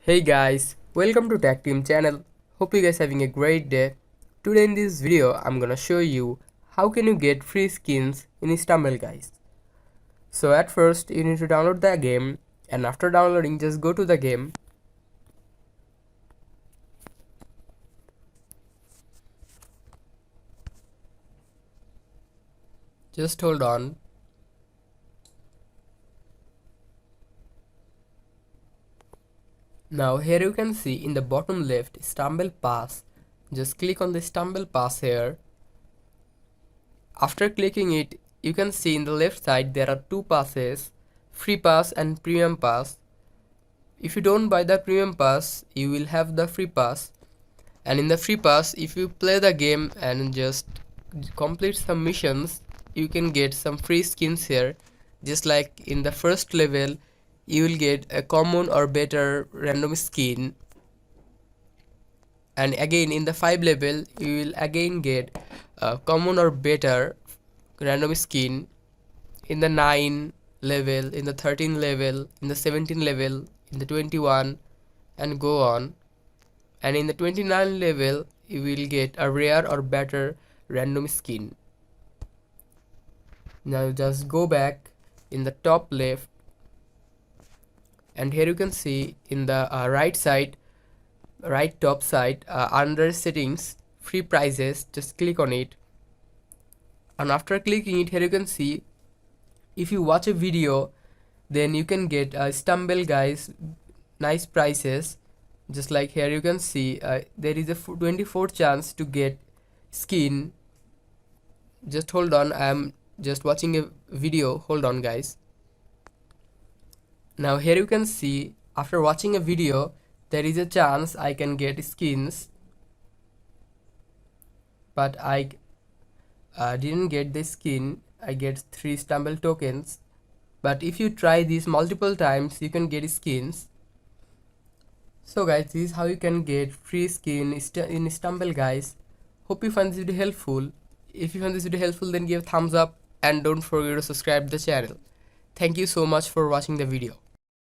Hey guys, welcome to Tech Team channel. Hope you guys having a great day. Today in this video, I'm gonna show you how can you get free skins in Istanbul guys. So at first you need to download the game, and after downloading just go to the game. Just hold on. Now here you can see in the bottom left Istanbul Pass. Just click on the Istanbul Pass here. After clicking it, you can see in the left side there are two passes, free pass and premium pass. If you don't buy the premium pass, you will have the free pass. And in the free pass, if you play the game and just complete some missions, you can get some free skins here. Just like in the first level, you will get a common or better random skin. And again in the 5 level, you will again get a common or better random skin. In the 9 level, in the 13 level, in the 17 level, in the 21, and go on. And in the 29 level you will get a rare or better random skin. Now just go back in the top left, and here you can see in the right top side, under settings, free prices, just click on it. And after clicking it, here you can see if you watch a video, then you can get Istanbul guys nice prices. Just like here you can see, there is a 24 chance to get skin. Just hold on, I am just watching a video. Hold on guys. Now here you can see, after watching a video, there is a chance I can get skins, but I didn't get the skin. I get 3 Istanbul tokens, but if you try this multiple times you can get skins. So guys, this is how you can get free skin in Istanbul guys. Hope you find this video helpful. If you find this video helpful, then give a thumbs up and don't forget to subscribe the channel. Thank you so much for watching the video.